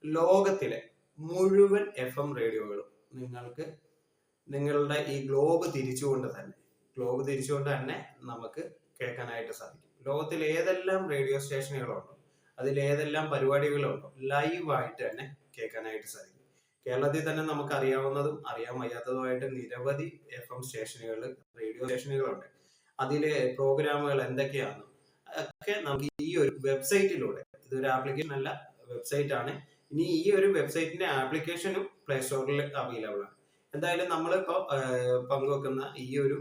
ലോകത്തിലെ മുഴുവൻ FM റേഡിയോകളും നിങ്ങൾക്ക് നിങ്ങളുടെ ഈ ഗ്ലോബ് തിരിച്ചുകൊണ്ട് തന്നെ നമുക്ക് കേൾക്കാനായിട്ട് സാധിക്കും. ലോകത്തിൽ ഏതെല്ലാം റേഡിയോ സ്റ്റേഷനുകളുണ്ടോ, അതിൽ ഏതെല്ലാം പരിപാടികളുണ്ടോ, ലൈവായിട്ട് തന്നെ കേൾക്കാനായിട്ട് സാധിക്കും. കേരളത്തിൽ തന്നെ നമുക്ക് അറിയാവുന്നതും അറിയാൻ വയ്യാത്തതുമായിട്ട് നിരവധി FM സ്റ്റേഷനുകൾ, റേഡിയോ സ്റ്റേഷനുകളുണ്ട്. അതിലെ പ്രോഗ്രാമുകൾ എന്തൊക്കെയാണ് ഒക്കെ നമുക്ക് ഈ ഒരു വെബ്സൈറ്റിലൂടെ, ഇതൊരു ആപ്ലിക്കേഷൻ അല്ല, വെബ്സൈറ്റ് ആണ്. ഇനി ഈ ഒരു വെബ്സൈറ്റിന്റെ ആപ്ലിക്കേഷനും പ്ലേ സ്റ്റോറിൽ അവൈലബിൾ ആണ്. എന്തായാലും നമ്മളിപ്പോ പങ്കുവെക്കുന്ന ഈ ഒരു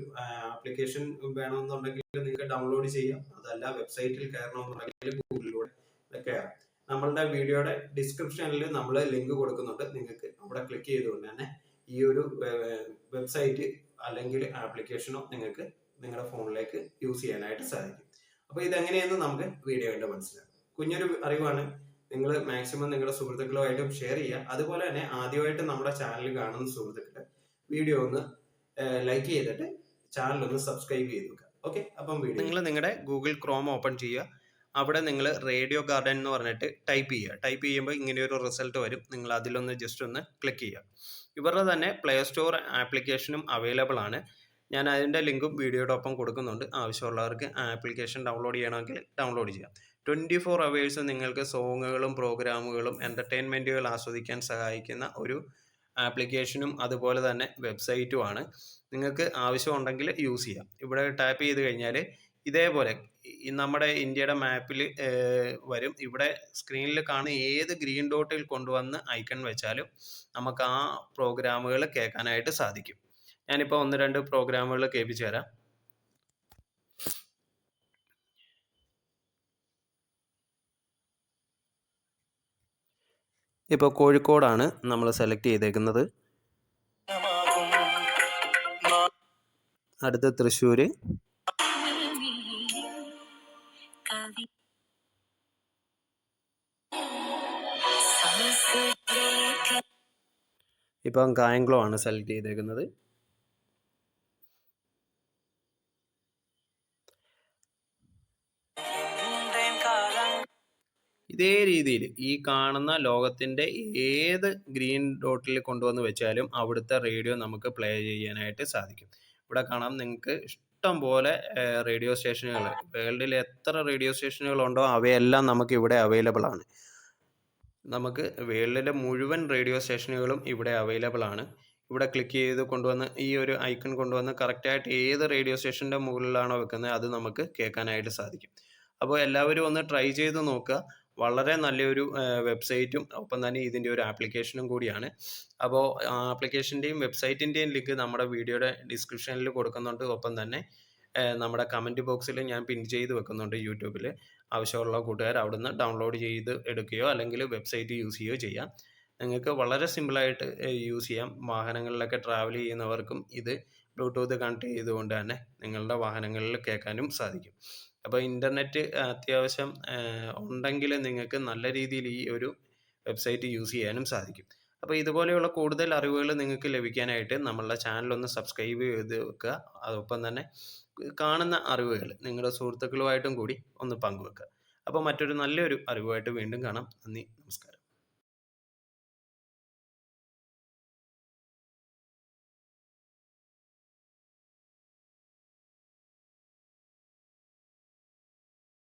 ആപ്ലിക്കേഷൻ വേണമെന്നുണ്ടെങ്കിൽ നിങ്ങൾക്ക് ഡൗൺലോഡ് ചെയ്യാം. അതല്ല വെബ്സൈറ്റിൽ കയറണമെന്നുണ്ടെങ്കിൽ ഗൂഗിളിലൂടെ കയറാം. നമ്മളുടെ വീഡിയോയുടെ ഡിസ്ക്രിപ്ഷനിൽ നമ്മൾ ലിങ്ക് കൊടുക്കുന്നുണ്ട്. നിങ്ങൾക്ക് അവിടെ ക്ലിക്ക് ചെയ്തുകൊണ്ട് തന്നെ ഈ ഒരു വെബ്സൈറ്റ് അല്ലെങ്കിൽ ആപ്ലിക്കേഷനോ നിങ്ങൾക്ക് നിങ്ങളുടെ ഫോണിലേക്ക് യൂസ് ചെയ്യാനായിട്ട് സാധിക്കും. അപ്പൊ ഇതെങ്ങനെയെന്ന് നമുക്ക് വീഡിയോ കണ്ട് മനസ്സിലാക്കാം. കുഞ്ഞൊരു അറിവാണ്. നിങ്ങൾ മാക്സിമം നിങ്ങളുടെ സുഹൃത്തുക്കളുമായിട്ടും ഷെയർ ചെയ്യുക. അതുപോലെ തന്നെ ആദ്യമായിട്ട് നമ്മുടെ ചാനൽ കാണുന്ന സുഹൃത്തുക്കൾ വീഡിയോ ഒന്ന് ലൈക്ക് ചെയ്തിട്ട് ചാനൽ ഒന്ന് സബ്സ്ക്രൈബ് ചെയ്ത് വെക്കുക. ഓക്കെ, അപ്പം നിങ്ങൾ നിങ്ങളുടെ ഗൂഗിൾ ക്രോം ഓപ്പൺ ചെയ്യുക. അവിടെ നിങ്ങൾ റേഡിയോ ഗാർഡൻ എന്ന് പറഞ്ഞിട്ട് ടൈപ്പ് ചെയ്യുക. ടൈപ്പ് ചെയ്യുമ്പോൾ ഇങ്ങനെ ഒരു റിസൾട്ട് വരും. നിങ്ങൾ അതിലൊന്ന് ജസ്റ്റ് ഒന്ന് ക്ലിക്ക് ചെയ്യുക. ഇവരുടെ തന്നെ പ്ലേ സ്റ്റോർ ആപ്ലിക്കേഷനും അവൈലബിൾ ആണ്. ഞാൻ അതിൻ്റെ ലിങ്കും വീഡിയോയുടെ ഒപ്പം കൊടുക്കുന്നുണ്ട്. ആവശ്യമുള്ളവർക്ക് ആപ്ലിക്കേഷൻ ഡൗൺലോഡ് ചെയ്യണമെങ്കിൽ ഡൗൺലോഡ് ചെയ്യാം. 24 hours നിങ്ങൾക്ക് സോങ്ങുകളും പ്രോഗ്രാമുകളും എൻ്റർടൈൻമെൻറ്റുകൾ ആസ്വദിക്കാൻ സഹായിക്കുന്ന ഒരു ആപ്ലിക്കേഷനും അതുപോലെ തന്നെ വെബ്സൈറ്റുമാണ്. നിങ്ങൾക്ക് ആവശ്യമുണ്ടെങ്കിൽ യൂസ് ചെയ്യാം. ഇവിടെ ടാപ്പ് ചെയ്ത് കഴിഞ്ഞാൽ ഇതേപോലെ നമ്മുടെ ഇന്ത്യയുടെ മാപ്പിൽ വരും. ഇവിടെ സ്ക്രീനിൽ കാണുന്ന ഏത് ഗ്രീൻ ഡോട്ടിൽ കൊണ്ടുവന്ന് ഐക്കൺ വെച്ചാലും നമുക്ക് ആ പ്രോഗ്രാമുകൾ കേൾക്കാനായിട്ട് സാധിക്കും. ഞാനിപ്പോൾ 1-2 പ്രോഗ്രാമുകൾ കേൾപ്പിച്ചു തരാം. ഇപ്പോൾ കോഴിക്കോടാണ് നമ്മൾ സെലക്ട് ചെയ്തേക്കുന്നത്. അടുത്ത തൃശ്ശൂർ, ഇപ്പം കായംകുളം ആണ് സെലക്ട് ചെയ്തേക്കുന്നത്. ഇതേ രീതിയിൽ ഈ കാണുന്ന ലോകത്തിൻ്റെ ഏത് ഗ്രീൻ ഡോട്ടിൽ കൊണ്ടുവന്ന് വെച്ചാലും അവിടുത്തെ റേഡിയോ നമുക്ക് പ്ലേ ചെയ്യാനായിട്ട് സാധിക്കും. ഇവിടെ കാണാം നിങ്ങൾക്ക് ഇഷ്ടം പോലെ റേഡിയോ സ്റ്റേഷനുകൾ, വേൾഡിൽ എത്ര റേഡിയോ സ്റ്റേഷനുകളുണ്ടോ അവയെല്ലാം നമുക്ക് ഇവിടെ അവൈലബിൾ ആണ്. നമുക്ക് വേൾഡിലെ മുഴുവൻ റേഡിയോ സ്റ്റേഷനുകളും ഇവിടെ അവൈലബിൾ ആണ്. ഇവിടെ ക്ലിക്ക് ചെയ്ത് കൊണ്ടുവന്ന് ഈ ഒരു ഐക്കൺ കൊണ്ടുവന്ന് കറക്റ്റായിട്ട് ഏത് റേഡിയോ സ്റ്റേഷൻ്റെ മുകളിലാണോ വെക്കുന്നത് അത് നമുക്ക് കേൾക്കാനായിട്ട് സാധിക്കും. അപ്പോൾ എല്ലാവരും ഒന്ന് ട്രൈ ചെയ്ത് നോക്കുക. വളരെ നല്ലൊരു വെബ്സൈറ്റും ഒപ്പം തന്നെ ഇതിൻ്റെ ഒരു ആപ്ലിക്കേഷനും കൂടിയാണ്. അപ്പോൾ ആപ്ലിക്കേഷൻ്റെയും വെബ്സൈറ്റിൻ്റെയും ലിങ്ക് നമ്മുടെ വീഡിയോയുടെ ഡിസ്ക്രിപ്ഷനിൽ കൊടുക്കുന്നുണ്ട്. ഒപ്പം തന്നെ നമ്മുടെ കമൻറ്റ് ബോക്സിൽ ഞാൻ പിൻ ചെയ്ത് വെക്കുന്നുണ്ട് യൂട്യൂബിൽ. ആവശ്യമുള്ള കൂട്ടുകാർ അവിടുന്ന് ഡൗൺലോഡ് ചെയ്ത് എടുക്കുകയോ അല്ലെങ്കിൽ വെബ്സൈറ്റ് യൂസ് ചെയ്യുകയോ ചെയ്യാം. നിങ്ങൾക്ക് വളരെ സിമ്പിളായിട്ട് യൂസ് ചെയ്യാം. വാഹനങ്ങളിലൊക്കെ ട്രാവൽ ചെയ്യുന്നവർക്കും ഇത് ബ്ലൂടൂത്ത് കണക്ട് ചെയ്തുകൊണ്ട് തന്നെ നിങ്ങളുടെ വാഹനങ്ങളിൽ കേൾക്കാനും സാധിക്കും. അപ്പോൾ ഇൻ്റർനെറ്റ് അത്യാവശ്യം ഉണ്ടെങ്കിൽ നിങ്ങൾക്ക് നല്ല രീതിയിൽ ഈ ഒരു വെബ്സൈറ്റ് യൂസ് ചെയ്യാനും സാധിക്കും. അപ്പോൾ ഇതുപോലെയുള്ള കൂടുതൽ അറിവുകൾ നിങ്ങൾക്ക് ലഭിക്കാനായിട്ട് നമ്മളുടെ ചാനലൊന്ന് സബ്സ്ക്രൈബ് ചെയ്ത് വെക്കുക. അതോടൊപ്പം തന്നെ കാണുന്ന അറിവുകൾ നിങ്ങളുടെ സുഹൃത്തുക്കളുമായിട്ടും കൂടി ഒന്ന് പങ്കുവെക്കുക. അപ്പോൾ മറ്റൊരു നല്ലൊരു അറിവുമായിട്ട് വീണ്ടും കാണാം. നന്ദി, നമസ്കാരം.